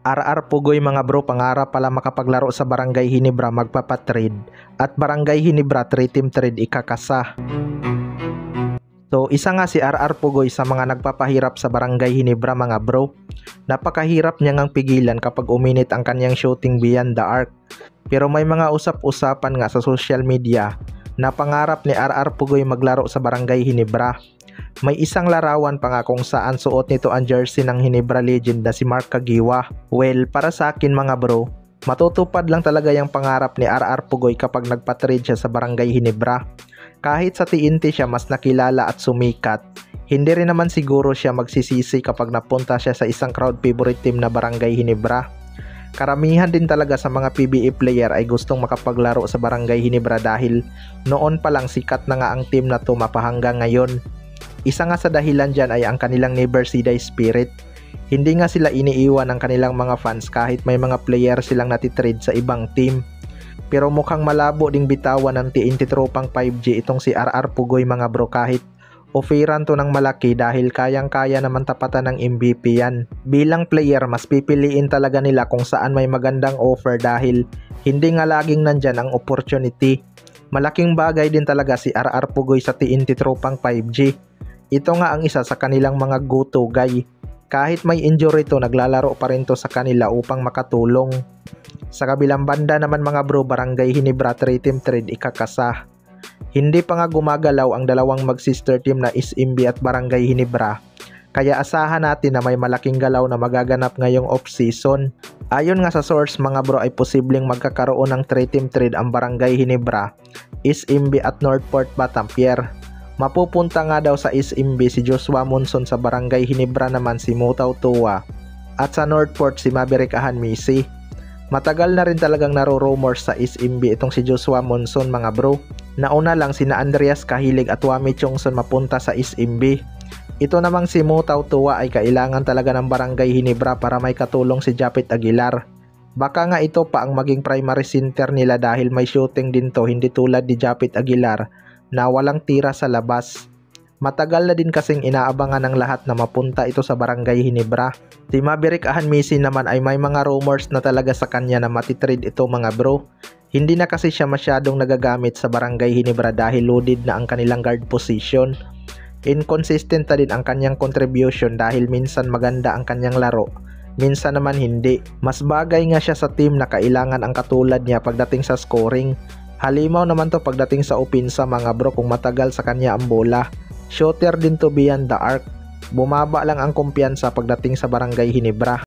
RR Pugoy mga bro, pangarap pala makapaglaro sa Barangay Hinebra magpapatrade at Barangay Hinebra 3-team trade ikakasa. So isa nga si RR Pugoy sa mga nagpapahirap sa Barangay Hinebra mga bro. Napakahirap niya ngang pigilan kapag uminit ang kanyang shooting beyond the arc. Pero may mga usap-usapan nga sa social media na pangarap ni RR Pugoy maglaro sa Barangay Hinebra. May isang larawan pa nga kung saan suot nito ang jersey ng Hinebra legend na si Mark Caguioa. Well, para sa akin mga bro, matutupad lang talaga yung pangarap ni RR Pugoy kapag nagpatrade siya sa Barangay Hinebra. Kahit sa TNT siya mas nakilala at sumikat, hindi rin naman siguro siya magsisisi kapag napunta siya sa isang crowd favorite team na Barangay Hinebra. Karamihan din talaga sa mga PBA player ay gustong makapaglaro sa Barangay Hinebra dahil noon pa lang sikat na nga ang team na to mapahanggang ngayon. Isa nga sa dahilan dyan ay ang kanilang Never See Die spirit. Hindi nga sila iniiwan ng kanilang mga fans kahit may mga player silang natitrade sa ibang team. Pero mukhang malabo ding bitawan ng TNT tropang 5G itong si RR Pugoy mga bro kahit offeran to ng malaki dahil kayang-kaya naman tapatan ng MVP yan. Bilang player mas pipiliin talaga nila kung saan may magandang offer dahil hindi nga laging nandyan ang opportunity. Malaking bagay din talaga si RR Pugoy sa TNT tropang 5G. Ito nga ang isa sa kanilang mga go-to guy. Kahit may injury to, naglalaro pa rin to sa kanila upang makatulong. Sa kabilang banda naman mga bro, Barangay Hinebra 3-team trade ikakasa. Hindi pa nga gumagalaw ang dalawang mag-sister team na SMB at Barangay Hinebra. Kaya asahan natin na may malaking galaw na magaganap ngayong off-season. Ayon nga sa source mga bro ay posibleng magkakaroon ng 3-team trade ang Barangay Hinebra, SMB at Northport Batampier. Mapupunta nga daw sa SMB si Joshua Monson, sa Barangay Hinebra naman si Mutaw Tua at sa Northport si Maverick Ahanmisi. Matagal na rin talagang naro-rumors sa SMB itong si Joshua Monson mga bro. Nauna lang sina Andreas Kahilig at Wami Chongson mapunta sa SMB. Ito namang si Mutaw Tua ay kailangan talaga ng Barangay Hinebra para may katulong si Japit Aguilar. Baka nga ito pa ang maging primary center nila dahil may shooting din to, hindi tulad ni Japit Aguilar na walang tira sa labas. Matagal na din kasing inaabangan ng lahat na mapunta ito sa Barangay Hinebra. Si Maverick Ahanmisi naman ay may mga rumors na talaga sa kanya na matitrade ito mga bro. Hindi na kasi siya masyadong nagagamit sa Barangay Hinebra dahil loaded na ang kanilang guard position. Inconsistent na din ang kanyang contribution dahil minsan maganda ang kanyang laro, minsan naman hindi. Mas bagay nga siya sa team na kailangan ang katulad niya pagdating sa scoring. Halimaw naman to pagdating sa opensa mga bro kung matagal sa kanya ang bola. Shooter din to beyond the arc. Bumaba lang ang kumpiyansa pagdating sa Barangay Hinebra.